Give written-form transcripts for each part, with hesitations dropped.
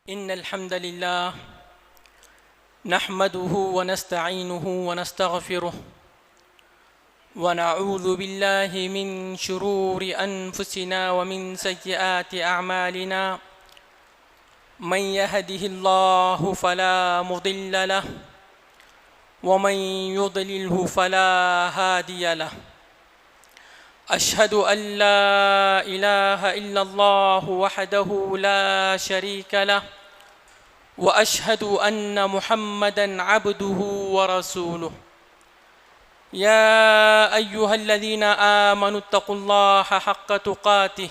إن الحمد لله نحمده ونستعينه ونستغفره ونعوذ بالله من شرور أنفسنا ومن سيئات أعمالنا من يهده الله فلا مضل له ومن يضلله فلا هادي له أشهد أن لا إله إلا الله وحده لا شريك له وأشهد أن محمدًا عبده ورسوله يا أيها الذين آمنوا اتقوا الله حق تقاته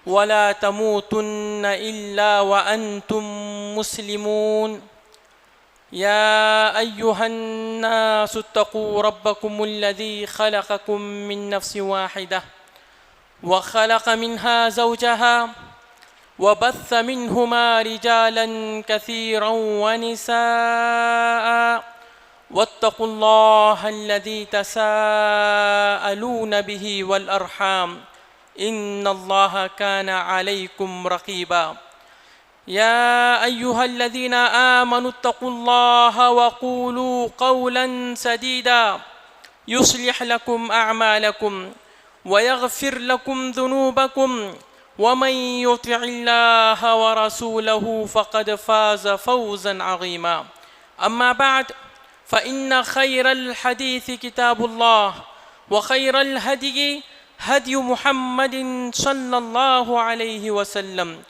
ولا تموتن إلا وأنتم مسلمون يا أيها الناس اتقوا ربكم الذي خلقكم من نفس واحدة وخلق منها زوجها وبث منهما رجالا كثيرا ونساء واتقوا الله الذي تساءلون به والأرحام إن الله كان عليكم رقيبا يا أيها الذين آمنوا اتقوا الله وقولوا قولا سديدا يصلح لكم أعمالكم ويغفر لكم ذنوبكم ومن يطع الله ورسوله فقد فاز فوزا عظيما أما بعد فإن خير الحديث كتاب الله وخير الهدي هدي محمد صلى الله عليه وسلم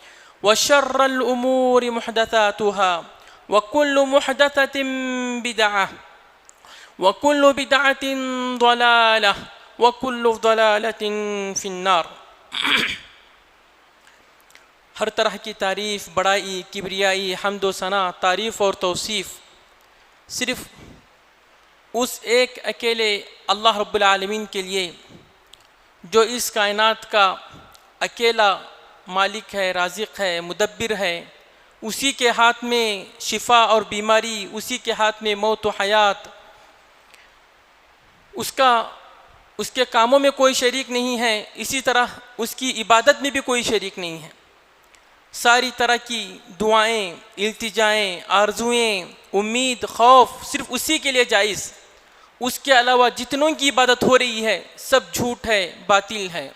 وشر الأمور محدثاتها وكل محدثة بدعة وكل بدعة ضلالة وكل ضلالة في النار ہر طرح کی تعریف، بڑائی، کبریائی، حمد و ثنا، تعریف اور توصیف صرف اس ایک اکیلے اللہ رب العالمین کے لیے جو اس کائنات کا اکیلا مالک ہے، رازق ہے، مدبر ہے. اسی کے ہاتھ میں شفا اور بیماری، اسی کے ہاتھ میں موت و حیات. اس کے کاموں میں کوئی شریک نہیں ہے، اسی طرح اس کی عبادت میں بھی کوئی شریک نہیں ہے. ساری طرح کی دعائیں، التجائیں، آرزوئیں، امید، خوف صرف اسی کے لیے جائز. اس کے علاوہ جتنوں کی عبادت ہو رہی ہے سب جھوٹ ہے، باطل ہے.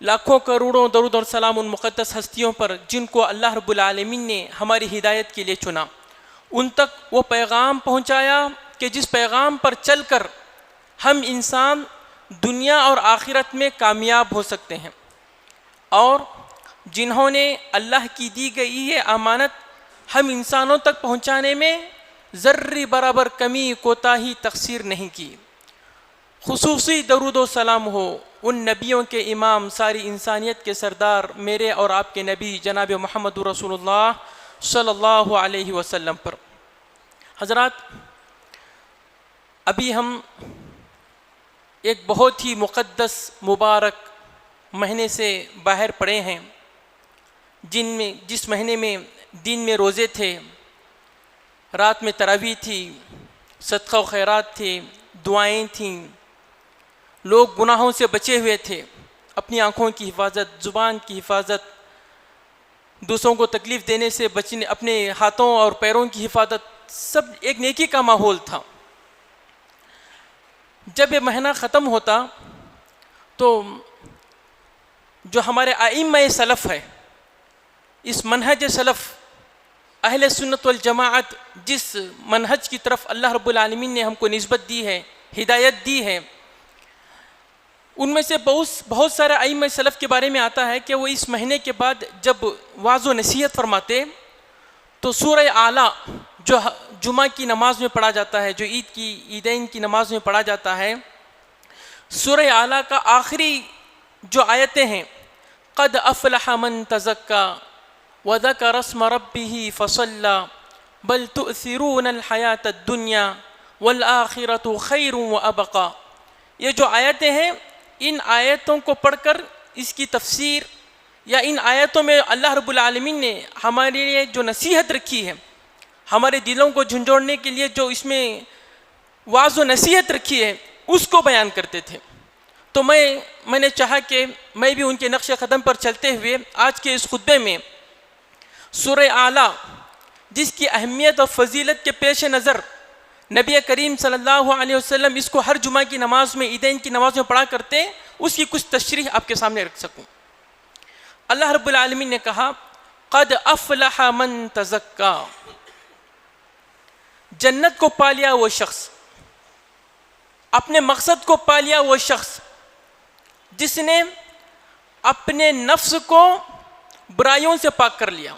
لاکھوں کروڑوں درود اور سلام ان مقدس ہستیوں پر جن کو اللہ رب العالمین نے ہماری ہدایت کے لیے چنا، ان تک وہ پیغام پہنچایا کہ جس پیغام پر چل کر ہم انسان دنیا اور آخرت میں کامیاب ہو سکتے ہیں. اور جنہوں نے اللہ کی دی گئی یہ امانت ہم انسانوں تک پہنچانے میں ذرے برابر کمی، کوتاہی، تقصیر نہیں کی. خصوصی درود و سلام ہو ان نبیوں کے امام، ساری انسانیت کے سردار، میرے اور آپ کے نبی جناب محمد رسول اللہ صلی اللہ علیہ وسلم پر. حضرات، ابھی ہم ایک بہت ہی مقدس مبارک مہینے سے باہر پڑے ہیں، جس مہینے میں دن میں روزے تھے، رات میں تراویح تھی، صدقہ و خیرات تھے، دعائیں تھیں. لوگ گناہوں سے بچے ہوئے تھے، اپنی آنکھوں کی حفاظت، زبان کی حفاظت، دوسروں کو تکلیف دینے سے بچنے، اپنے ہاتھوں اور پیروں کی حفاظت، سب ایک نیکی کا ماحول تھا. جب یہ مہینہ ختم ہوتا تو جو ہمارے ائمہ سلف ہے، اس منہج سلف اہل سنت والجماعت جس منہج کی طرف اللہ رب العالمین نے ہم کو نسبت دی ہے، ہدایت دی ہے، ان میں سے بہت سارے ائمہ سلف کے بارے میں آتا ہے کہ وہ اس مہینے کے بعد جب وعظ و نصیحت فرماتے تو سورہ اعلیٰ جو جمعہ کی نماز میں پڑھا جاتا ہے، جو عیدین کی نماز میں پڑھا جاتا ہے، سورہ اعلیٰ کا آخری جو آیتیں ہیں، قد افلح من تزکا وذکر اسم ربہ فصلی بل تؤثرون الحیاۃ الدنیا والآخرۃ خیر وابقی. یہ جو آیتیں ہیں، ان آیتوں کو پڑھ کر اس کی تفسیر یا ان آیتوں میں اللہ رب العالمین نے ہمارے لیے جو نصیحت رکھی ہے، ہمارے دلوں کو جھنجھوڑنے کے لیے جو اس میں وعظ و نصیحت رکھی ہے، اس کو بیان کرتے تھے. تو میں نے چاہا کہ میں بھی ان کے نقش قدم پر چلتے ہوئے آج کے اس خطبے میں سورہ اعلیٰ جس کی اہمیت اور فضیلت کے پیش نظر نبی کریم صلی اللہ علیہ وسلم اس کو ہر جمعہ کی نماز میں، عیدین کی نماز میں پڑھا کرتے، اس کی کچھ تشریح آپ کے سامنے رکھ سکوں۔ اللہ رب العالمین نے کہا قد افلح من تزکا، جنت کو پا لیا وہ شخص، اپنے مقصد کو پا لیا وہ شخص جس نے اپنے نفس کو برائیوں سے پاک کر لیا،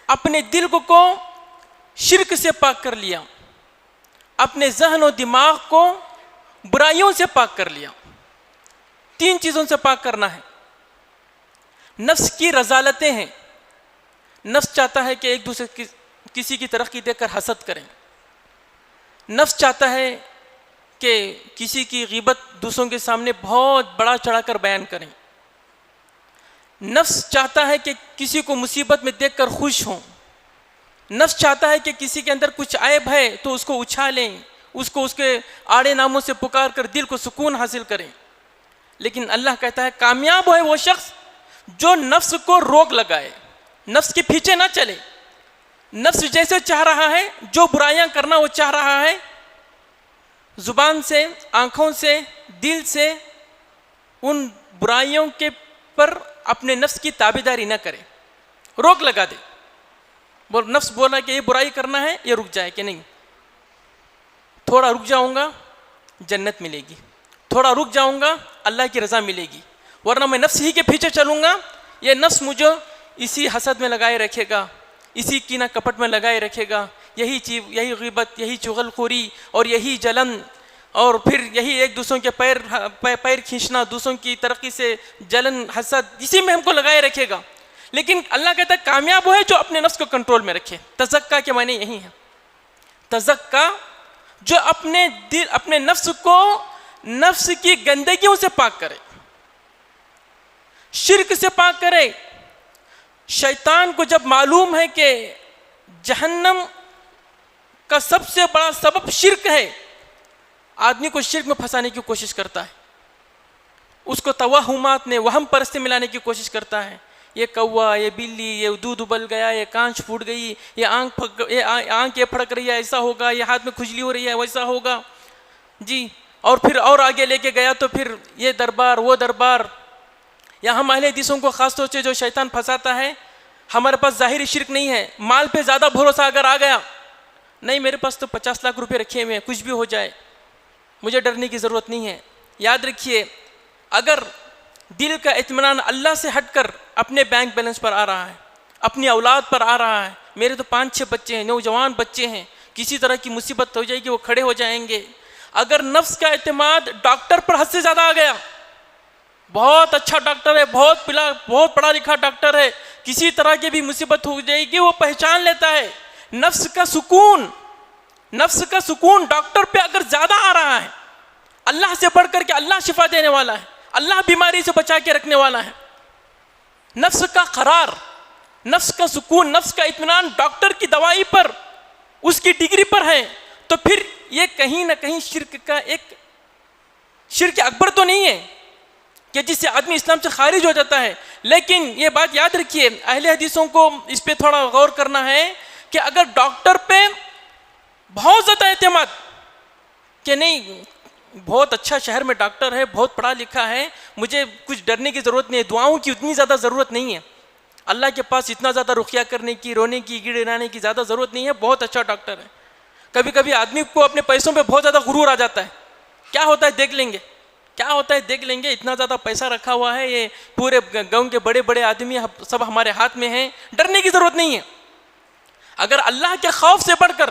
اپنے دل کو شرک سے پاک کر لیا، اپنے ذہن و دماغ کو برائیوں سے پاک کر لیا۔ تین چیزوں سے پاک کرنا ہے۔ نفس کی رذالتیں ہیں، نفس چاہتا ہے کہ ایک دوسرے کسی کی ترقی دیکھ کر حسد کریں، نفس چاہتا ہے کہ کسی کی غیبت دوسروں کے سامنے بہت بڑا چڑھا کر بیان کریں، نفس چاہتا ہے کہ کسی کو مصیبت میں دیکھ کر خوش ہوں، نفس چاہتا ہے کہ کسی کے اندر کچھ عیب ہے تو اس کو اچھالیں، اس کو اس کے آڑے ناموں سے پکار کر دل کو سکون حاصل کریں۔ لیکن اللہ کہتا ہے کامیاب ہے وہ شخص جو نفس کو روک لگائے، نفس کے پیچھے نہ چلے، نفس جیسے چاہ رہا ہے، جو برائیاں کرنا وہ چاہ رہا ہے، زبان سے، آنکھوں سے، دل سے ان برائیوں کے پر اپنے نفس کی تابعداری نہ کرے، روک لگا دے۔ نفس بولا کہ یہ برائی کرنا ہے، یہ رک جائے کہ نہیں، تھوڑا رک جاؤں گا جنت ملے گی، تھوڑا رک جاؤں گا اللہ کی رضا ملے گی، ورنہ میں نفس ہی کے پیچھے چلوں گا، یہ نفس مجھے اسی حسد میں لگائے رکھے گا، اسی کینہ کپٹ میں لگائے رکھے گا، یہی چیز، یہی غیبت، یہی چغل خوری اور یہی جلن، اور پھر یہی ایک دوسروں کے پیر کھینچنا، دوسروں کی ترقی سے جلن، حسد، اسی میں ہم کو لگائے رکھے گا۔ لیکن اللہ کہتا ہے کامیاب وہ ہے جو اپنے نفس کو کنٹرول میں رکھے۔ تزکا کے معنی یہی ہے، تزکا جو اپنے دل، اپنے نفس کو نفس کی گندگیوں سے پاک کرے، شرک سے پاک کرے۔ شیطان کو جب معلوم ہے کہ جہنم کا سب سے بڑا سبب شرک ہے، آدمی کو شرک میں پھنسانے کی کوشش کرتا ہے، اس کو توہمات میں وہم پرستی ملانے کی کوشش کرتا ہے، یہ کوا، یہ بلی، یہ دودھ ابل گیا، یہ کانچ پھوٹ گئی، یہ آنکھ یہ پھڑک رہی ہے، ایسا ہوگا، یہ ہاتھ میں کھجلی ہو رہی ہے، ویسا ہوگا جی، اور پھر اور آگے لے کے گیا تو پھر یہ دربار وہ دربار۔ یا ہم اہل حدیثوں کو خاص طور سے جو شیطان پھنساتا ہے، ہمارے پاس ظاہری شرک نہیں ہے، مال پہ زیادہ بھروسہ اگر آ گیا، نہیں میرے پاس تو 50 لاکھ روپے رکھے ہوئے ہیں، کچھ بھی ہو جائے مجھے ڈرنے کی ضرورت نہیں ہے۔ یاد رکھیے، اگر دل کا اطمینان اللہ سے ہٹ کر اپنے بینک بیلنس پر آ رہا ہے، اپنی اولاد پر آ رہا ہے، میرے تو 5-6 بچے ہیں، نوجوان بچے ہیں، کسی طرح کی مصیبت ہو جائے گی وہ کھڑے ہو جائیں گے، اگر نفس کا اعتماد ڈاکٹر پر حد سے زیادہ آ گیا، بہت اچھا ڈاکٹر ہے، بہت پڑھا لکھا ڈاکٹر ہے، کسی طرح کی بھی مصیبت ہو جائے گی وہ پہچان لیتا ہے، نفس کا سکون ڈاکٹر پہ اگر زیادہ آ رہا ہے، اللہ سے بڑھ کر کے اللہ شفا دینے والا ہے، اللہ بیماری سے بچا کے رکھنے والا ہے، نفس کا قرار، نفس کا سکون، نفس کا اطمینان ڈاکٹر کی دوائی پر، اس کی ڈگری پر ہے، تو پھر یہ کہیں نہ کہیں شرک اکبر تو نہیں ہے کہ جس سے آدمی اسلام سے خارج ہو جاتا ہے۔ لیکن یہ بات یاد رکھیے، اہل حدیثوں کو اس پہ تھوڑا غور کرنا ہے کہ اگر ڈاکٹر پہ بہت زیادہ اعتماد کہ نہیں بہت اچھا شہر میں ڈاکٹر ہے، بہت پڑھا لکھا ہے، مجھے کچھ ڈرنے کی ضرورت نہیں ہے، دعاؤں کی اتنی زیادہ ضرورت نہیں ہے، اللہ کے پاس اتنا زیادہ رقیہ کرنے کی، رونے کی، گڑگڑانے کی زیادہ ضرورت نہیں ہے، بہت اچھا ڈاکٹر ہے۔ کبھی کبھی آدمی کو اپنے پیسوں پہ بہت زیادہ غرور آ جاتا ہے، کیا ہوتا ہے دیکھ لیں گے، کیا ہوتا ہے دیکھ لیں گے، اتنا زیادہ پیسہ رکھا ہوا ہے، یہ پورے گاؤں کے بڑے بڑے آدمی سب ہمارے ہاتھ میں ہیں، ڈرنے کی ضرورت نہیں ہے۔ اگر اللہ کے خوف سے بڑھ کر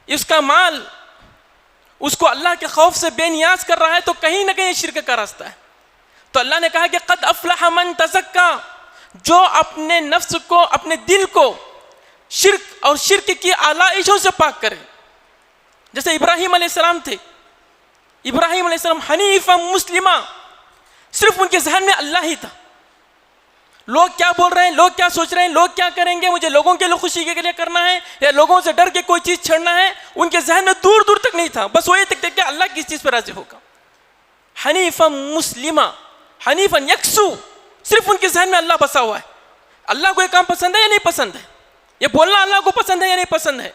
اس کا مال اس کو اللہ کے خوف سے بے نیاز کر رہا ہے تو کہیں نہ کہیں شرک کا راستہ ہے۔ تو اللہ نے کہا کہ قد افلح من تزکا، جو اپنے نفس کو، اپنے دل کو شرک اور شرک کی آلائشوں سے پاک کرے۔ جیسے ابراہیم علیہ السلام تھے، ابراہیم علیہ السلام حنیفا مسلمہ، صرف ان کے ذہن میں اللہ ہی تھا، لوگ کیا بول رہے ہیں، لوگ کیا سوچ رہے ہیں، لوگ کیا کریں گے، مجھے لوگوں کے لیے خوشی کے لیے کرنا ہے یا لوگوں سے ڈر کے کوئی چیز چھڑنا ہے، ان کے ذہن میں دور دور تک نہیں تھا، بس وہ یہ تک کہ اللہ کس چیز پہ راضی ہوگا۔ حنیفا مسلمہ، حنیفا یکسو، صرف ان کے ذہن میں اللہ بسا ہوا ہے، اللہ کو یہ کام پسند ہے یا نہیں پسند ہے, یہ بولنا اللہ کو پسند ہے یا نہیں پسند ہے.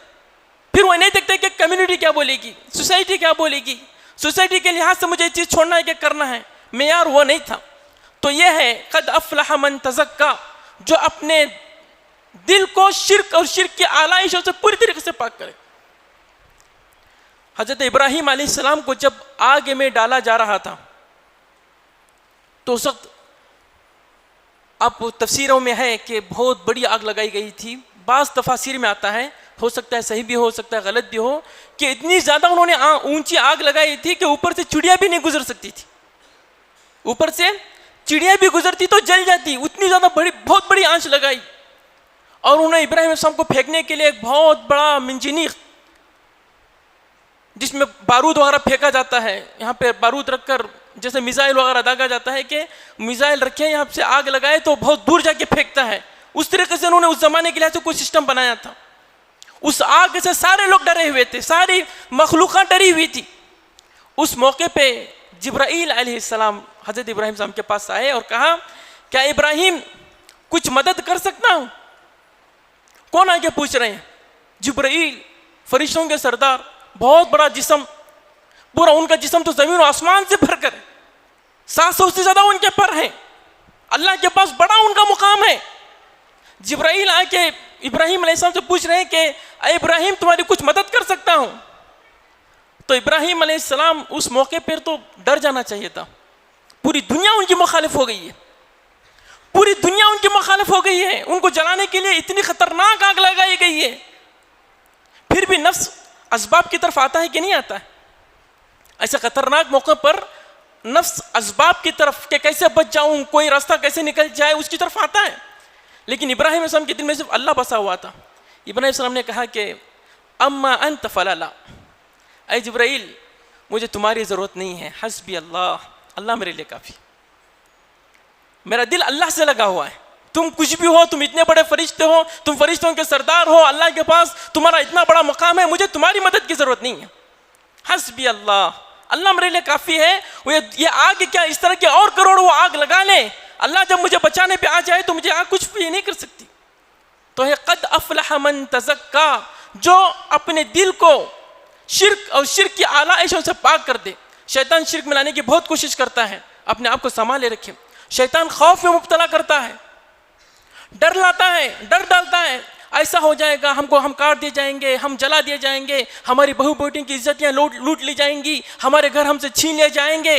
پھر وہ نہیں دیکھتے کہ کمیونٹی کیا بولے گی, سوسائٹی کیا بولے گی, سوسائٹی کے لحاظ سے مجھے یہ چیز چھوڑنا ہے کہ کرنا ہے, معیار وہ نہیں تھا. تو یہ ہے قد افلح من تزکا, جو اپنے دل کو شرک اور شرک کی آلائشوں سے پوری طریقے سے پاک کرے. حضرت ابراہیم علیہ السلام کو جب آگ میں ڈالا جا رہا تھا تو اس وقت آپ تفسیروں میں ہے کہ بہت بڑی آگ لگائی گئی تھی. بعض تفاسیر میں آتا ہے, ہو سکتا ہے صحیح بھی ہو سکتا ہے غلط بھی ہو, کہ اتنی زیادہ انہوں نے اونچی آگ لگائی تھی کہ اوپر سے چڑیا بھی نہیں گزر سکتی تھی, اوپر سے چڑیا بھی گزرتی تو جل جاتی, اتنی زیادہ بہت بڑی آنچ لگائی. اور انہوں نے ابراہیم علیہ السلام کو پھینکنے کے لیے ایک بہت بڑا منجنیق جس میں بارود وغیرہ پھینکا جاتا ہے, یہاں پہ بارود رکھ کر جیسے میزائل وغیرہ داغا جاتا ہے کہ میزائل رکھے یہاں سے آگ لگائے تو بہت دور جا کے پھینکتا ہے, اس طریقے سے انہوں نے اس زمانے کے لحاظ سے کوئی سسٹم بنایا تھا. اس آگ سے سارے لوگ ڈرے ہوئے تھے, ساری مخلوقات ڈری ہوئی تھی. اس موقع پہ جبرائیل علیہ السلام حضرت ابراہیم السلام کے پاس آئے اور کہا, کیا ابراہیم کچھ مدد کر سکتا ہوں؟ کون آگے پوچھ رہے ہیں؟ جبرائیل, فرشتوں کے سردار, بہت بڑا جسم, پورا ان کا جسم تو زمین و آسمان سے بھر کر 700 سے زیادہ ان کے پر ہیں, اللہ کے پاس بڑا ان کا مقام ہے. جبرائیل آ کے ابراہیم علیہ السلام سے پوچھ رہے ہیں کہ اے ابراہیم تمہاری کچھ مدد کر سکتا ہوں؟ تو ابراہیم علیہ السلام اس موقع پر تو ڈر جانا چاہیے تھا, پوری دنیا ان کی مخالف ہو گئی ہے, پوری دنیا ان کی مخالف ہو گئی ہے, ان کو جلانے کے لیے اتنی خطرناک آگ لگائی گئی ہے. پھر بھی نفس اسباب کی طرف آتا ہے کہ نہیں آتا ہے؟ ایسے خطرناک موقع پر نفس اسباب کی طرف کہ کیسے بچ جاؤں, کوئی راستہ کیسے نکل جائے, اس کی طرف آتا ہے. لیکن ابراہیم علیہ السلام کے دل میں صرف اللہ بسا ہوا تھا. ابراہیم علیہ السلام نے کہا کہ اما انت فلا لا, اے جبرائیل مجھے تمہاری ضرورت نہیں ہے, حسبی اللہ, اللہ میرے لیے کافی, میرا دل اللہ سے لگا ہوا ہے. تم کچھ بھی ہو, تم اتنے بڑے فرشتے ہو, تم فرشتوں کے سردار ہو, اللہ کے پاس تمہارا اتنا بڑا مقام ہے, مجھے تمہاری مدد کی ضرورت نہیں ہے. حسبی اللہ, اللہ میرے لیے کافی ہے. یہ آگ کیا اس طرح کے اور کروڑوں آگ لگا لیں, اللہ جب مجھے بچانے پہ آ جائے تو مجھے آگ کچھ بھی نہیں کر سکتی. تو ہے قد افلح من تزکا, جو اپنے دل کو شرک اور شرک کی آلائشوں سے پاک کر دے. شیطان شرک میں لانے کی بہت کوشش کرتا ہے, اپنے آپ کو سنبھالے رکھے. شیطان خوف میں مبتلا کرتا ہے, ڈر لاتا ہے, ڈر ڈالتا ہے, ایسا ہو جائے گا, ہم کاٹ دیے جائیں گے, ہم جلا دیے جائیں گے, ہماری بہو بیٹیوں کی عزتیں لوٹ لی جائیں گی, ہمارے گھر ہم سے چھین لیے جائیں گے.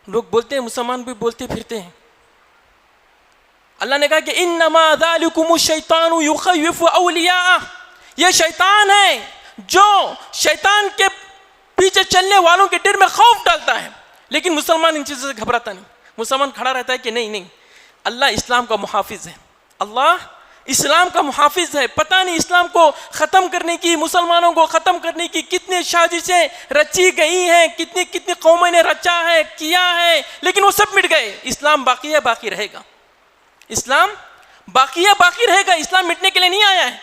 لوگ بولتے ہیں, مسلمان بھی بولتے پھرتے ہیں. اللہ نے کہا کہ انما ذالکم الشیطان یخوف اولیاء, یہ شیطان ہے جو شیطان کے پیچھے چلنے والوں کے دل میں خوف ڈالتا ہے. لیکن مسلمان ان چیزوں سے گھبراتا نہیں, مسلمان کھڑا رہتا ہے کہ نہیں, اللہ اسلام کا محافظ ہے, اللہ اسلام کا محافظ ہے. پتہ نہیں اسلام کو ختم کرنے کی, مسلمانوں کو ختم کرنے کی کتنی سازشیں رچی گئی ہیں, کتنی قوموں نے رچا ہے, کیا ہے, لیکن وہ سب مٹ گئے. اسلام باقی ہے, باقی رہے گا. اسلام باقی ہے, باقی رہے گا. اسلام مٹنے کے لیے نہیں آیا ہے.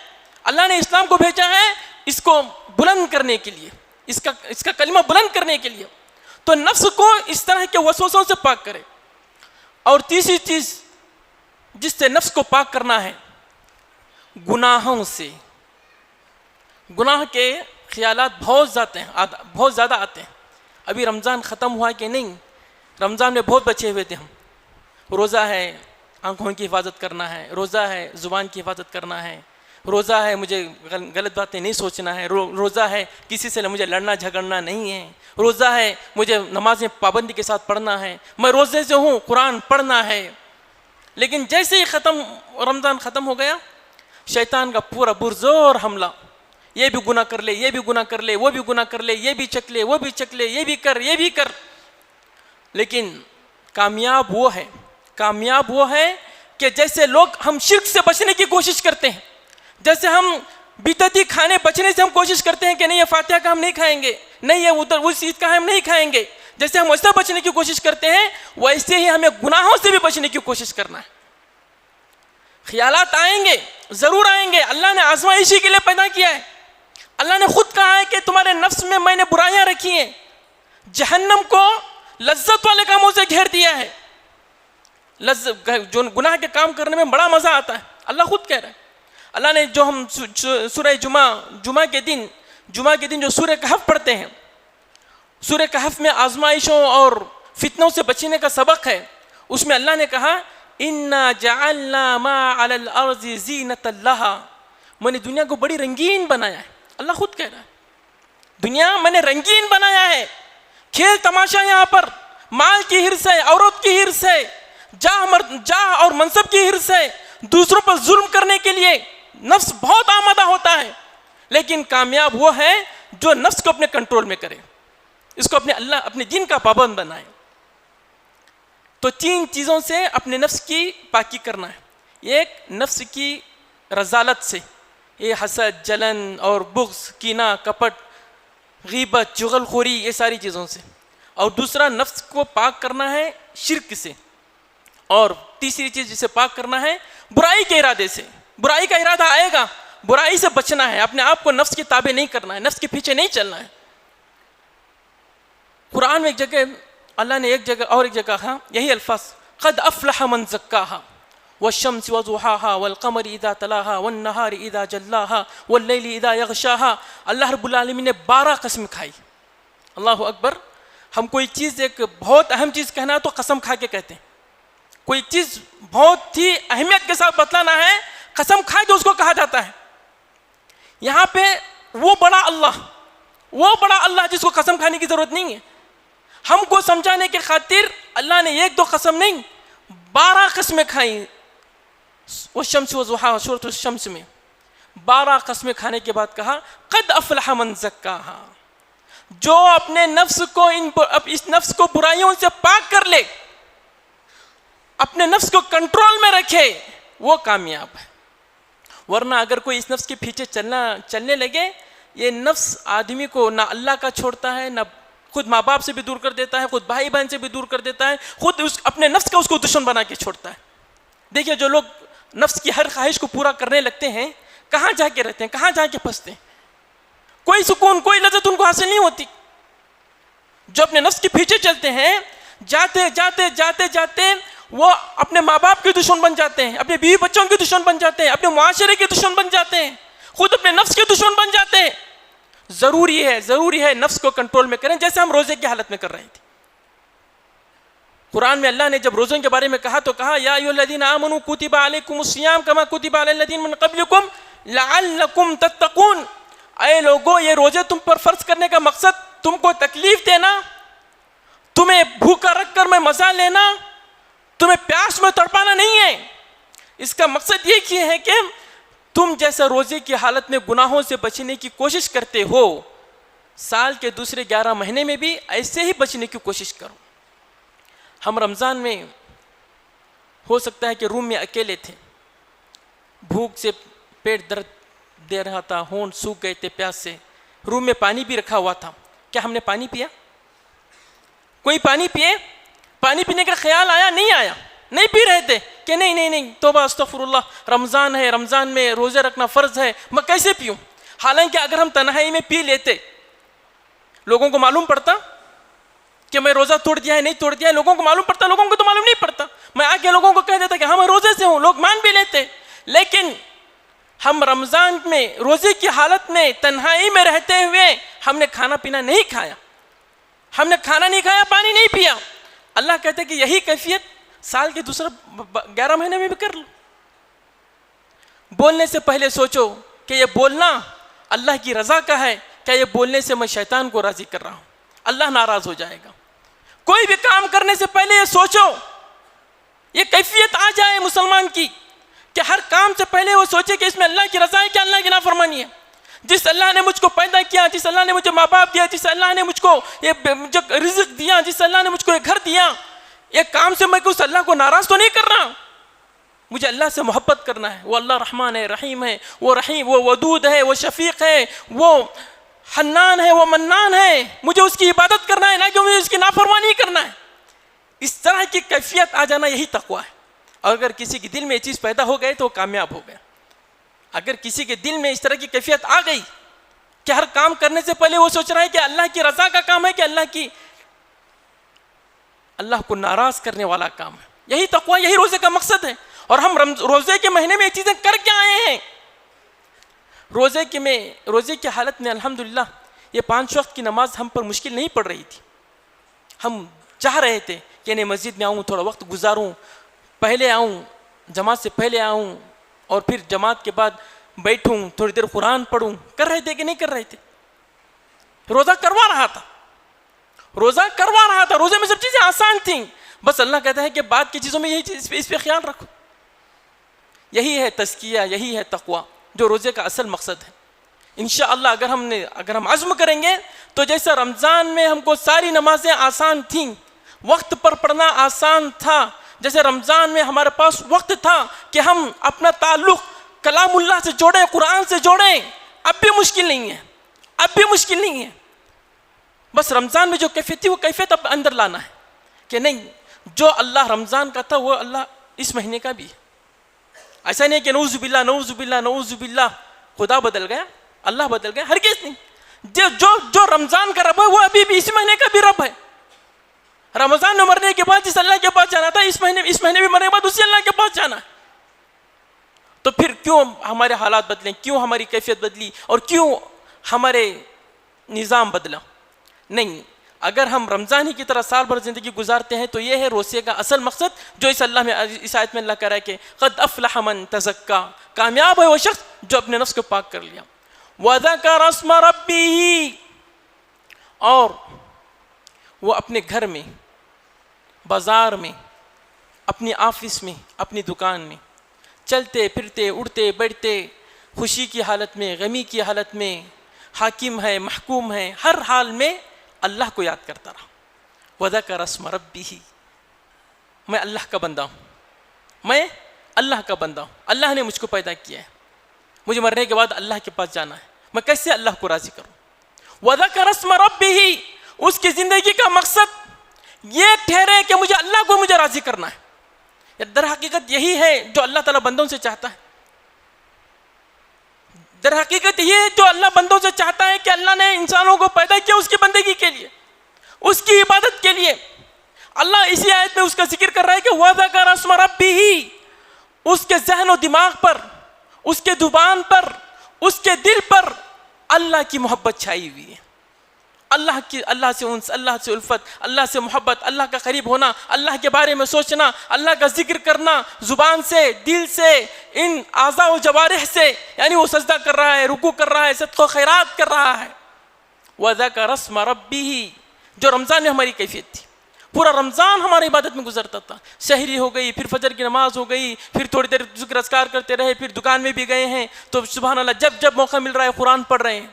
اللہ نے اسلام کو بھیجا ہے اس کو بلند کرنے کے لیے, اس کا کلمہ بلند کرنے کے لیے. تو نفس کو اس طرح کے وسوسوں سے پاک کرے. اور تیسری چیز جس سے نفس کو پاک کرنا ہے, گناہوں سے. گناہ کے خیالات بہت زیادہ آتے ہیں. ابھی رمضان ختم ہوا کہ نہیں, رمضان میں بہت بچے ہوئے تھے ہم. روزہ ہے, آنکھوں کی حفاظت کرنا ہے, روزہ ہے زبان کی حفاظت کرنا ہے, روزہ ہے مجھے غلط باتیں نہیں سوچنا ہے, روزہ ہے کسی سے مجھے لڑنا جھگڑنا نہیں ہے, روزہ ہے مجھے نمازیں پابندی کے ساتھ پڑھنا ہے, میں روزے سے ہوں, قرآن پڑھنا ہے. لیکن جیسے ہی رمضان ختم ہو گیا, شیطان کا پورا پرزور حملہ, یہ بھی گناہ کر لے, یہ بھی گناہ کر لے, وہ بھی گناہ کر لے, یہ بھی چک لے, وہ بھی چک لے, یہ بھی کر. لیکن کامیاب وہ ہے کہ جیسے لوگ ہم شرک سے بچنے کی کوشش کرتے ہیں, جیسے ہم بدعتی کھانے بچنے سے ہم کوشش کرتے ہیں کہ نہیں یہ فاتحہ کا ہم نہیں کھائیں گے, نہیں یہ ادھر اس چیز کا ہم نہیں کھائیں گے, جیسے ہم ویسے بچنے کی کوشش کرتے ہیں, ویسے ہی ہمیں گناہوں سے بھی بچنے کی کوشش کرنا ہے. خیالات آئیں گے, ضرور آئیں گے. اللہ نے آزمائشی کے لیے پیدا کیا ہے. اللہ نے خود کہا ہے کہ تمہارے نفس میں نے برائیاں رکھی ہیں, جہنم کو لذت والے کاموں سے گھیر دیا ہے. جو گناہ کے کام کرنے میں بڑا مزہ آتا ہے. اللہ خود کہہ رہا ہے. اللہ نے جو ہم سورہ جمعہ کے دن جو سورہ کہف پڑھتے ہیں, سورہ کہف میں آزمائشوں اور فتنوں سے بچنے کا سبق ہے. اس میں اللہ نے کہا انا جعلنا ما علی الارض زینۃ لہا, میں نے دنیا کو بڑی رنگین بنایا ہے. اللہ خود کہہ رہا ہے دنیا میں نے رنگین بنایا ہے. کھیل تماشا یہاں پر مال کی ہرس ہے, عورت کی ہرس ہے, جاہ اور منصب کی ہرس ہے, دوسروں پر ظلم کرنے کے لیے نفس بہت آمادہ ہوتا ہے. لیکن کامیاب وہ ہے جو نفس کو اپنے کنٹرول میں کرے, اس کو اپنے دین کا پابند بنائے. تو 3 چیزوں سے اپنے نفس کی پاکی کرنا ہے. ایک نفس کی رذالت سے, یہ حسد, جلن اور بغض, کینہ, کپٹ, غیبت, چغل خوری, یہ ساری چیزوں سے. اور دوسرا نفس کو پاک کرنا ہے شرک سے. اور تیسری چیز جسے پاک کرنا ہے برائی کے ارادے سے. برائی کا ارادہ آئے گا, برائی سے بچنا ہے, اپنے آپ کو نفس کی تابع نہیں کرنا ہے, نفس کے پیچھے نہیں چلنا ہے. قرآن میں ایک جگہ اللہ نے ایک جگہ کہا یہی الفاظ, قد افلح من زکاہا والشمس وضحاها والقمر اذا تلاها والنہار اذا جلاها واللیل اذا یغشاها. اللہ رب العالمین نے 12 قسم کھائی. اللہ اکبر. ہم کوئی چیز ایک بہت اہم چیز کہنا تو قسم کھا کے کہتے ہیں, کوئی چیز بہت ہی اہمیت کے ساتھ بتلانا ہے قسم کھا کے اس کو کہا جاتا ہے. یہاں پہ وہ بڑا اللہ جس کو قسم کھانے کی ضرورت نہیں ہے. ہم کو سمجھانے کے خاطر اللہ نے 1-2 قسم نہیں 12 قسمیں کھائیں. والشمس وضحاها, سورۃ الشمس میں 12 قسمیں کھانے کے بعد کہا قد افلح من زکاہا, جو اپنے نفس کو اس نفس کو برائیوں سے پاک کر لے, اپنے نفس کو کنٹرول میں رکھے, وہ کامیاب ہے. ورنہ اگر کوئی اس نفس کے پیچھے چلنے لگے, یہ نفس آدمی کو نہ اللہ کا چھوڑتا ہے, نہ خود ماں باپ سے بھی دور کر دیتا ہے, خود بھائی بہن سے بھی دور کر دیتا ہے, خود اپنے نفس کا اس کو دشمن بنا کے چھوڑتا ہے. دیکھیے جو لوگ نفس کی ہر خواہش کو پورا کرنے لگتے ہیں کہاں جا کے رہتے ہیں, کہاں جا کے پھنستے ہیں. کوئی سکون, کوئی لذت ان کو حاصل نہیں ہوتی. جو اپنے نفس کے پیچھے چلتے ہیں, جاتے وہ اپنے ماں باپ کے دشمن بن جاتے ہیں, اپنے بیوی بچوں کے دشمن بن جاتے ہیں, اپنے معاشرے کے دشمن بن جاتے ہیں, خود اپنے نفس کے دشمن بن جاتے ہیں. ضروری ہے نفس کو کنٹرول میں کریں, جیسے ہم روزے کی حالت میں کر رہے تھے. قرآن میں اللہ نے جب روزوں کے بارے میں کہا تو کہا یا ایھا الذین آمنوا کتب علیکم الصیام کما کتب علی الذین من قبلکم لعلکم تتقون. اے لوگو, یہ روزے تم پر فرض کرنے کا مقصد تم کو تکلیف دینا, تمہیں بھوکا رکھ کر میں مزہ لینا, تمہیں پیاس میں تڑپانا نہیں ہے. اس کا مقصد یہ ہے کہ تم جیسا روزے کی حالت میں گناہوں سے بچنے کی کوشش کرتے ہو, سال کے دوسرے 11 مہینے میں بھی ایسے ہی بچنے کی کوشش کرو. ہم رمضان میں ہو سکتا ہے کہ روم میں اکیلے تھے, بھوک سے پیٹ درد دے رہا تھا, ہونٹ سوکھ گئے تھے پیاس سے, روم میں پانی بھی رکھا ہوا تھا. کیا ہم نے پانی پیا؟ کوئی پانی پیے؟ پانی پینے کا خیال آیا؟ نہیں آیا. نہیں پی رہے تھے کہ نہیں توبہ استغفر اللہ, رمضان ہے, رمضان میں روزے رکھنا فرض ہے, میں کیسے پیوں. حالانکہ اگر ہم تنہائی میں پی لیتے, لوگوں کو معلوم پڑتا کہ میں روزہ توڑ دیا ہے نہیں توڑ دیا ہے, لوگوں کو معلوم پڑتا, لوگوں کو تو معلوم نہیں پڑتا. میں آ کے لوگوں کو کہہ دیتا کہ ہاں میں روزے سے ہوں, لوگ مان بھی لیتے. لیکن ہم رمضان میں روزے کی حالت میں تنہائی میں رہتے ہوئے ہم نے کھانا پینا نہیں کھایا, ہم نے کھانا نہیں کھایا, پانی نہیں پیا. اللہ کہتے کہ یہی کیفیت سال کے دوسرے 11 مہینے میں بھی کر لو. بولنے سے پہلے سوچو کہ یہ بولنا اللہ کی رضا کا ہے, کیا یہ بولنے سے میں شیطان کو راضی کر رہا ہوں, اللہ ناراض ہو جائے گا. کوئی بھی کام کرنے سے پہلے یہ سوچو, یہ کیفیت آ جائے مسلمان کی کہ ہر کام سے پہلے وہ سوچے کہ اس میں اللہ کی رضا ہے کہ اللہ کی نافرمانی ہے. جس اللہ نے مجھ کو پیدا کیا, جس اللہ نے مجھے ماں باپ دیا, جس اللہ نے مجھ کو یہ رزق دیا, جس اللہ نے مجھ کو یہ گھر دیا, یہ کام سے میں اس اللہ کو ناراض تو نہیں کر رہا. مجھے اللہ سے محبت کرنا ہے. وہ اللہ رحمان ہے, رحیم ہے, وہ ودود ہے, وہ شفیق ہے, وہ حنان ہے, وہ منان ہے. مجھے اس کی عبادت کرنا ہے, نہ کہ مجھے اس کی نافرمانی کرنا ہے. اس طرح کی کیفیت آ جانا یہی تقویٰ ہے. اور اگر کسی کے دل میں یہ چیز پیدا ہو گئے تو وہ کامیاب ہو گیا. اگر کسی کے دل میں اس طرح کی کیفیت آ گئی کہ ہر کام کرنے سے پہلے وہ سوچ رہا ہے کہ اللہ کی رضا کا کام ہے کہ اللہ کو ناراض کرنے والا کام ہے, یہی تقویٰ، یہی روزے کا مقصد ہے. اور ہم روزے کے مہینے میں یہ چیزیں کر کے آئے ہیں. روزے کی حالت میں الحمدللہ یہ 5 وقت کی نماز ہم پر مشکل نہیں پڑ رہی تھی. ہم چاہ رہے تھے کہ نہیں مسجد میں آؤں، تھوڑا وقت گزاروں، پہلے آؤں، جماعت سے پہلے آؤں، اور پھر جماعت کے بعد بیٹھوں، تھوڑی دیر قرآن پڑھوں. کر رہے تھے کہ نہیں کر رہے تھے؟ روزہ کروا رہا تھا. روزے میں سب چیزیں آسان تھیں. بس اللہ کہتا ہے کہ بعد کی چیزوں میں یہی چیز اس پہ خیال رکھو. یہی ہے تزکیہ، یہی ہے تقویٰ جو روزے کا اصل مقصد ہے. انشاءاللہ اگر ہم عزم کریں گے تو جیسا رمضان میں ہم کو ساری نمازیں آسان تھیں، وقت پر پڑھنا آسان تھا، جیسے رمضان میں ہمارے پاس وقت تھا کہ ہم اپنا تعلق کلام اللہ سے جوڑیں، قرآن سے جوڑیں، اب بھی مشکل نہیں ہے. بس رمضان میں جو کیفیت تھی وہ کیفیت اب اندر لانا ہے کہ نہیں، جو اللہ رمضان کا تھا وہ اللہ اس مہینے کا بھی ہے. ایسا نہیں کہ نعوذ باللہ خدا بدل گیا، اللہ بدل گیا، ہرگز نہیں. جو رمضان کا رب ہے وہ ابھی بھی اس مہینے کا بھی رب ہے. رمضان میں مرنے کے بعد جس اللہ کے پاس جانا تھا، اس مہینے میں مرنے کے بعد اسی اللہ کے پاس جانا ہے. تو پھر کیوں ہمارے حالات بدلیں، کیوں ہماری کیفیت بدلی، اور کیوں ہمارے نظام بدلا؟ نہیں، اگر ہم رمضان ہی کی طرح سال بھر زندگی گزارتے ہیں تو یہ ہے روزے کا اصل مقصد جو اس آیت میں اللہ کہہ رہا ہے کہ قد افلح من تزکا، کامیاب ہے وہ شخص جو اپنے نفس کو پاک کر لیا. وذکر اسم ربہ، اور وہ اپنے گھر میں، بازار میں، اپنی آفس میں، اپنی دکان میں چلتے پھرتے اڑتے بیٹھتے، خوشی کی حالت میں، غمی کی حالت میں، حاکم ہے، محکوم ہے، ہر حال میں اللہ کو یاد کرتا رہا. وذکر اسم ربہ، میں اللہ کا بندہ ہوں، اللہ نے مجھ کو پیدا کیا ہے، مجھے مرنے کے بعد اللہ کے پاس جانا ہے، میں کیسے اللہ کو راضی کروں؟ وذکر اسم ربہ، اس کی زندگی کا مقصد یہ ٹھہرے کہ مجھے اللہ کو مجھے راضی کرنا ہے. در حقیقت یہی ہے جو اللہ تعالیٰ بندوں سے چاہتا ہے. در حقیقت یہ جو اللہ بندوں سے چاہتا ہے کہ اللہ نے انسانوں کو پیدا کیا اس کی بندگی کے لیے، اس کی عبادت کے لیے. اللہ اسی آیت میں اس کا ذکر کر رہا ہے کہ وذکر اسم ربہ، اس کے ذہن و دماغ پر، اس کے زبان پر، اس کے دل پر اللہ کی محبت چھائی ہوئی ہے. اللہ سے انس، اللہ سے الفت، اللہ سے محبت، اللہ کا قریب ہونا، اللہ کے بارے میں سوچنا، اللہ کا ذکر کرنا، زبان سے، دل سے، ان اعضاء و جوارح سے. یعنی وہ سجدہ کر رہا ہے، رکوع کر رہا ہے، صدقہ و خیرات کر رہا ہے. وذکر اسم ربہ، جو رمضان میں ہماری کیفیت تھی. پورا رمضان ہماری عبادت میں گزرتا تھا. سحری ہو گئی، پھر فجر کی نماز ہو گئی، پھر تھوڑی دیر ذکر اذکار کرتے رہے، پھر دکان میں بھی گئے ہیں تو سبحان اللہ جب موقع مل رہا ہے قرآن پڑھ رہے ہیں.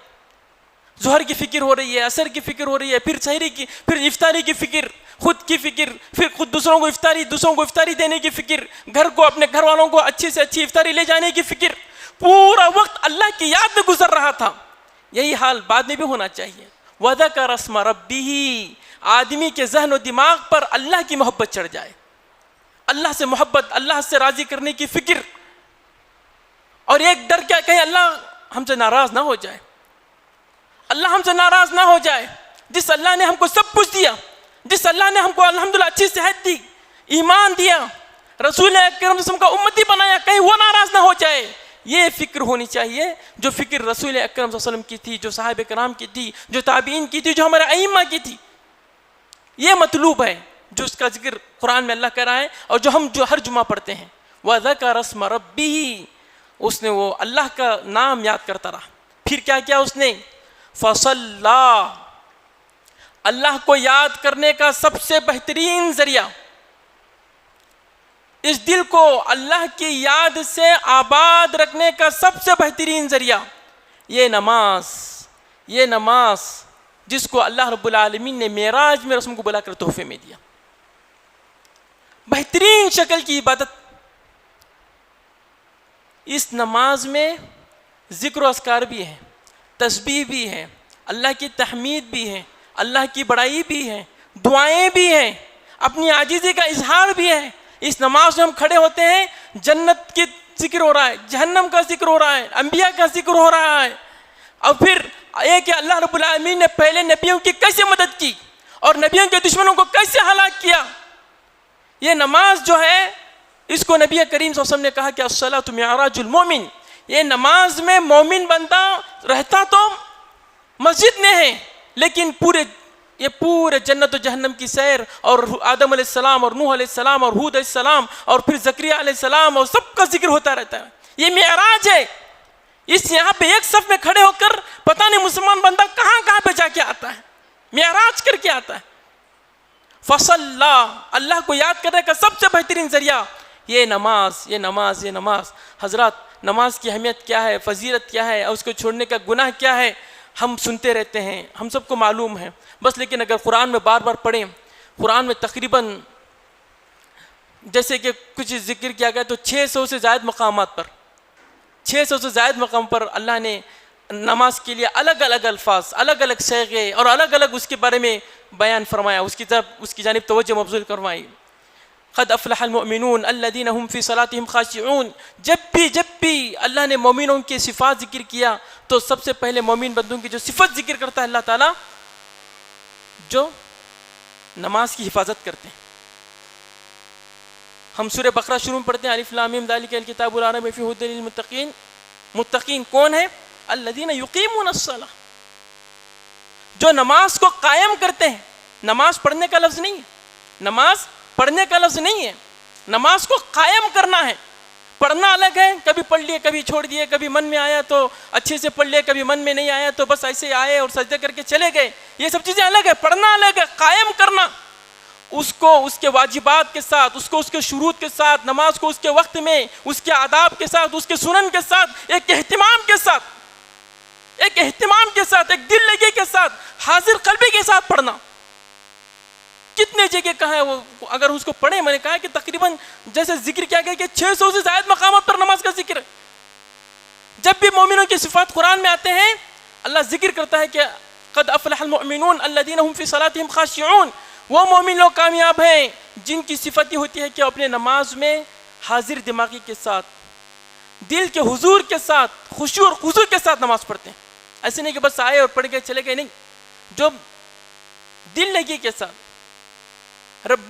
ظہر کی فکر ہو رہی ہے، عصر کی فکر ہو رہی ہے، پھر سحری کی، پھر افطاری کی فکر، خود کی فکر، پھر خود دوسروں کو افطاری دینے کی فکر، گھر کو، اپنے گھر والوں کو اچھی سے اچھی افطاری لے جانے کی فکر. پورا وقت اللہ کی یاد میں گزر رہا تھا. یہی حال بعد میں بھی ہونا چاہیے. وذکر اسم ربہ، آدمی کے ذہن و دماغ پر اللہ کی محبت چڑھ جائے، اللہ سے محبت، اللہ سے راضی کرنے کی فکر. اور ایک ڈر کیا، کہیں اللہ ہم سے ناراض نہ ہو جائے، اللہ ہم سے ناراض نہ ہو جائے. جس اللہ نے ہم کو سب کچھ دیا، جس اللہ نے ہم کو الحمدللہ اچھی صحت دی، ایمان دیا، رسول اکرم صلی اللہ علیہ وسلم کا امتی بنایا، کہیں وہ ناراض نہ ہو جائے. یہ فکر ہونی چاہیے جو فکر رسول اکرم صلی اللہ علیہ وسلم کی تھی، جو صحابہ کرام کی تھی، جو تابعین کی تھی، جو ہمارے ائمہ کی تھی. یہ مطلوب ہے جو اس کا ذکر قرآن میں اللہ کر رہا ہے اور جو ہم ہر جمعہ پڑھتے ہیں. وذکر اسم ربہ، اس نے وہ اللہ کا نام یاد کرتا رہا. پھر کیا کیا اس نے؟ فصلی، اللہ کو یاد کرنے کا سب سے بہترین ذریعہ، اس دل کو اللہ کی یاد سے آباد رکھنے کا سب سے بہترین ذریعہ یہ نماز جس کو اللہ رب العالمین نے معراج میں رسول کو بلا کر تحفے میں دیا. بہترین شکل کی عبادت. اس نماز میں ذکر و اذکار بھی ہے، تسبیح بھی ہے، اللہ کی تحمید بھی ہے، اللہ کی بڑائی بھی ہے، دعائیں بھی ہیں، اپنی عاجزی کا اظہار بھی ہے. اس نماز میں ہم کھڑے ہوتے ہیں، جنت کی ذکر ہو رہا ہے، جہنم کا ذکر ہو رہا ہے، انبیاء کا ذکر ہو رہا ہے. اور پھر یہ کہ اللہ رب العالمین نے پہلے نبیوں کی کیسے مدد کی اور نبیوں کے دشمنوں کو کیسے ہلاک کیا، یہ نماز جو ہے اس کو نبی کریم صلی اللہ علیہ وسلم نے کہا کہ الصلاۃ معراج المومن، یہ نماز میں مومن بندہ رہتا تو مسجد میں ہے، لیکن پورے جنت و جہنم کی سیر، اور آدم علیہ السلام اور نوح علیہ السلام اور ہود علیہ السلام اور پھر زکریا علیہ السلام اور سب کا ذکر ہوتا رہتا ہے. یہ معراج ہے. یہاں پہ ایک صف میں کھڑے ہو کر پتہ نہیں مسلمان بندہ کہاں کہاں پہ جا کے آتا ہے، معراج کر کے آتا ہے. فصلا، اللہ کو یاد کرنے کا سب سے بہترین ذریعہ یہ نماز، یہ نماز، یہ نماز. حضرات، نماز کی اہمیت کیا ہے، فضیلت کیا ہے، اور اس کو چھوڑنے کا گناہ کیا ہے، ہم سنتے رہتے ہیں، ہم سب کو معلوم ہے بس. لیکن اگر قرآن میں بار بار پڑھیں، قرآن میں تقریباً جیسے کہ کچھ ذکر کیا گیا تو 600 سے زائد مقامات پر، 600 سے زائد مقام پر اللہ نے نماز کے لیے الگ الگ الفاظ، الگ الگ صیغے اور الگ الگ اس کے بارے میں بیان فرمایا، اس کی جانب توجہ مبذول کروائی. قد افلح المؤمنون الذين هم في صلاتهم خاشعون. جب بھی اللہ نے مومنوں کی صفات ذکر کیا تو سب سے پہلے مومن بندوں کی جو صفت ذکر کرتا ہے اللہ تعالیٰ، جو نماز کی حفاظت کرتے ہیں. ہم سورہ بقرہ شروع میں پڑھتے ہیں الف لام میم ذالک الکتاب لا ریب فیہ ھدی للمتقین. متقین کون ہے؟ الذین یقیمون الصلاۃ، جو نماز کو قائم کرتے ہیں. نماز پڑھنے کا لفظ نہیں ہے، نماز پڑھنے کا لفظ نہیں ہے، نماز کو قائم کرنا ہے. پڑھنا الگ ہے، کبھی پڑھ لیے کبھی چھوڑ دیے، کبھی من میں آیا تو اچھے سے پڑھ لیے، کبھی من میں نہیں آیا تو بس ایسے آئے اور سجدے کر کے چلے گئے. یہ سب چیزیں الگ ہے. پڑھنا الگ ہے، قائم کرنا، اس کو اس کے واجبات کے ساتھ، اس کو اس کے شروط کے ساتھ، نماز کو اس کے وقت میں، اس کے آداب کے ساتھ، اس کے سنن کے ساتھ، ایک اہتمام کے ساتھ، ایک اہتمام کے ساتھ، ایک دل لگی کے ساتھ، حاضر قلبی کے ساتھ پڑھنا. کتنے جگہ کہا ہے وہ، اگر اس کو پڑھیں، میں نے کہا کہ تقریباً جیسے ذکر کیا گیا کہ 600 سے زائد مقامات پر نماز کا ذکر ہے. جب بھی مومنوں کی صفات قرآن میں آتے ہیں، اللہ ذکر کرتا ہے کہ قد افلح المؤمنون الذین هم فی صلاتهم خاشعون. وہ مومن لوگ کامیاب ہیں جن کی صفت یہ ہوتی ہے کہ اپنے نماز میں حاضر دماغی کے ساتھ، دل کے حضور کے ساتھ، خشوع اور خضوع کے ساتھ نماز پڑھتے ہیں. ایسے نہیں کہ بس آئے اور پڑھ کے چلے گئے، نہیں، جو دل لگی کے ساتھ،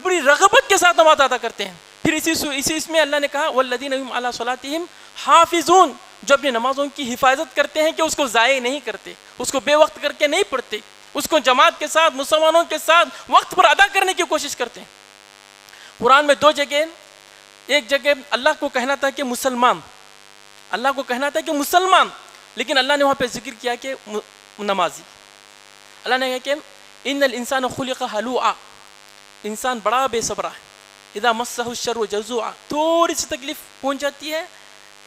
بڑی رغبت کے ساتھ نماز ادا کرتے ہیں. پھر اسی اس میں اللہ نے کہا والذین هم علی صلاتهم حافظون، جو اپنی نمازوں کی حفاظت کرتے ہیں کہ اس کو ضائع نہیں کرتے، اس کو بے وقت کر کے نہیں پڑھتے، اس کو جماعت کے ساتھ، مسلمانوں کے ساتھ وقت پر ادا کرنے کی کوشش کرتے ہیں. قرآن میں 2 جگہ، ایک جگہ اللہ کو کہنا تھا کہ مسلمان، اللہ کو کہنا تھا کہ مسلمان، لیکن اللہ نے وہاں پہ ذکر کیا کہ نمازی. اللہ نے کہا کہ ان الانسان خلق ہلوعا، انسان بڑا بے صبر ہے. اذا مسہ الشر جزوعا، تھوڑی سی تکلیف پہنچ جاتی ہے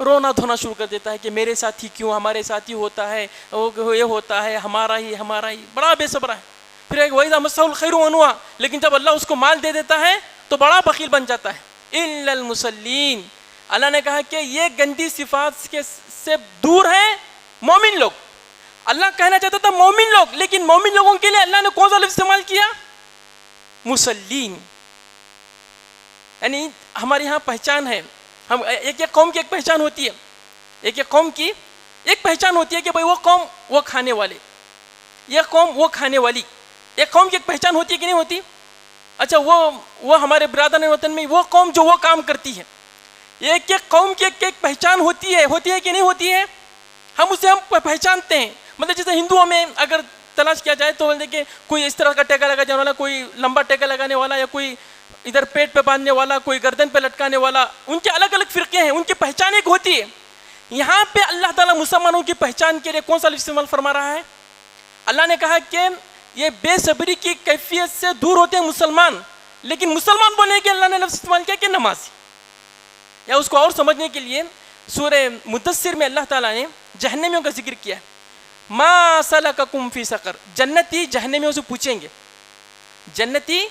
رونا دھونا شروع کر دیتا ہے کہ میرے ساتھ ہی کیوں، ہمارے ساتھ ہی ہوتا ہے، یہ ہوتا ہے، ہمارا ہی بڑا بے صبر ہے. پھر ایک وَإِذَا مَسَّهُ الْخَيْرُ مَنُوعًا، لیکن جب اللہ اس کو مال دے دیتا ہے تو بڑا بخیل بن جاتا ہے. إِلَّا الْمُصَلِّينَ، اللہ نے کہا کہ یہ گندی صفات سے دور ہیں مومن لوگ. اللہ کہنا چاہتا تھا مومن لوگ، لیکن مومن لوگوں کے لیے اللہ نے کون سا لفظ استعمال کیا؟ مسلین. یعنی ہمارے یہاں پہچان ہے، ہم ایک قوم کی ایک پہچان ہوتی ہے، ایک قوم کی ایک پہچان ہوتی ہے کہ بھائی وہ قوم وہ کھانے والے، یہ قوم وہ کھانے والی. ایک قوم کی ایک پہچان ہوتی ہے کہ نہیں ہوتی؟ اچھا، وہ ہمارے برادران وطن میں وہ قوم جو وہ کام کرتی ہے. ایک قوم کی ایک پہچان ہوتی ہے کہ نہیں ہوتی ہے؟ ہم اسے پہچانتے ہیں. مطلب جیسے ہندوؤں میں اگر تلاش کیا جائے تو دیکھیں کوئی اس طرح کا ٹیکا لگا جانے والا، کوئی لمبا ٹیکا لگانے والا، یا کوئی ادھر پیٹ پہ باندھنے والا، کوئی گردن پہ لٹکانے والا. ان کے الگ الگ فرقے ہیں، ان کی پہچان ایک ہوتی ہے. یہاں پہ اللہ تعالیٰ مسلمانوں کی پہچان کے لیے کون سا لفظ استعمال فرما رہا ہے؟ اللہ نے کہا کہ یہ بے صبری کی کیفیت سے دور ہوتے ہیں مسلمان، لیکن مسلمان بولنے کے اللہ نے لفظ استعمال کیا کہ نمازی. یا اس کو اور سمجھنے کے لیے سورہ مدثر میں اللہ تعالیٰ نے جہنمیوں کا ذکر کیا ہے. ما سلککم فی سقر، جنتی جہنمیوں سے پوچھیں گے، جنتی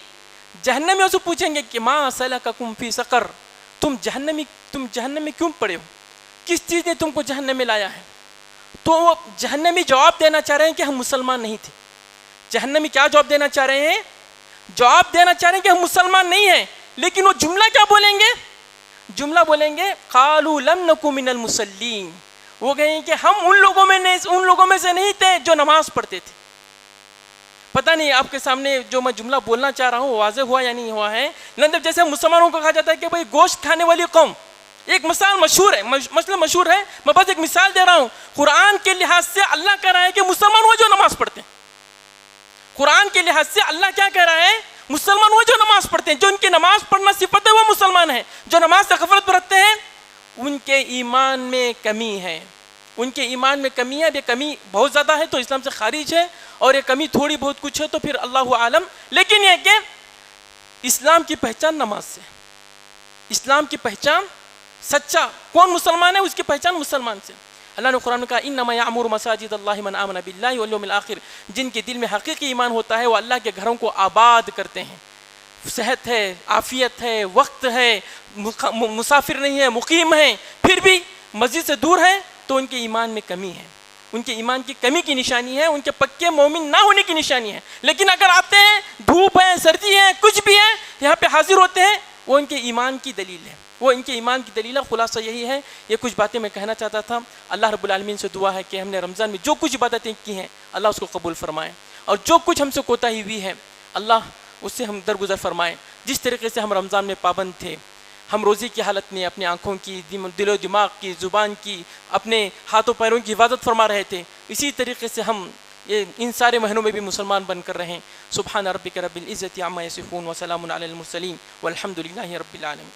جہنمیوں سے پوچھیں گے کہ ما سلککم فی سقر، تم جہنم میں کیوں پڑے ہو، کس چیز نے تم کو جہنم میں لایا ہے؟ تو وہ جہنمی جواب دینا چاہ رہے ہیں کہ ہم مسلمان نہیں تھے. جہنمی کیا جواب دینا چاہ رہے ہیں؟ جواب دینا چاہ رہے ہیں کہ ہم مسلمان نہیں ہیں، لیکن وہ جملہ کیا بولیں گے؟ جملہ بولیں گے قالوا لم نک من المصلین. وہ کہیں کہ ہم ان لوگوں میں سے نہیں تھے جو نماز پڑھتے تھے. پتہ نہیں آپ کے سامنے جو میں جملہ بولنا چاہ رہا ہوں واضح ہوا یا نہیں ہوا ہے. جیسے مسلمانوں کو کہا جاتا ہے کہ بھائی گوشت کھانے والی قوم, ایک مثال مشہور ہے, مسئلہ مشہور ہے, میں بس ایک مثال دے رہا ہوں. قرآن کے لحاظ سے اللہ کہہ رہا ہے کہ مسلمان وہ جو نماز پڑھتے ہیں. قرآن کے لحاظ سے اللہ کیا کہہ رہا ہے؟ مسلمان وہ جو نماز پڑھتے ہیں, جو ان کی نماز پڑھنا صفت ہے وہ مسلمان ہیں. جو نماز سے غفلت برتتے ہیں ان کے ایمان میں کمی ہے, ان کے ایمان میں کمی ہے. یہ کمی بہت زیادہ ہے تو اسلام سے خارج ہے, اور یہ کمی تھوڑی بہت کچھ ہے تو پھر اللہ عالم. لیکن یہ کہ اسلام کی پہچان نماز سے, اسلام کی پہچان سچا کون مسلمان ہے اس کی پہچان مسلمان سے. اللہ نے قرآن میں کہا انما یعمر مساجد اللہ من آمن باللہ والیوم الآخر, جن کے دل میں حقیقی ایمان ہوتا ہے وہ اللہ کے گھروں کو آباد کرتے ہیں. صحت ہے, عافیت ہے, وقت ہے, مسافر نہیں ہے, مقیم ہیں, پھر بھی مسجد سے دور ہیں تو ان کے ایمان میں کمی ہے. ان کے ایمان کی کمی کی نشانی ہے, ان کے پکے مومن نہ ہونے کی نشانی ہے. لیکن اگر آتے ہیں, دھوپ ہے, سردی ہے, کچھ بھی ہے, یہاں پہ حاضر ہوتے ہیں, وہ ان کے ایمان کی دلیل ہے, وہ ان کے ایمان کی دلیل ہے. خلاصہ یہی ہے. یہ کچھ باتیں میں کہنا چاہتا تھا. اللہ رب العالمین سے دعا ہے کہ ہم نے رمضان میں جو کچھ عبادتیں کی ہیں اللہ اس کو قبول فرمائے, اور جو کچھ ہم سے کوتاہی ہوئی ہے اللہ اس سے ہم درگزر فرمائے. جس طریقے سے ہم رمضان میں پابند تھے, ہم روزی کی حالت میں اپنے آنکھوں کی, دل و دماغ کی, زبان کی, اپنے ہاتھوں پیروں کی حفاظت فرما رہے تھے, اسی طریقے سے ہم ان سارے مہینوں میں بھی مسلمان بن کر رہیں. سبحان ربک رب العزت عما یصفون وسلام علی المرسلین والحمد للہ رب العالمین.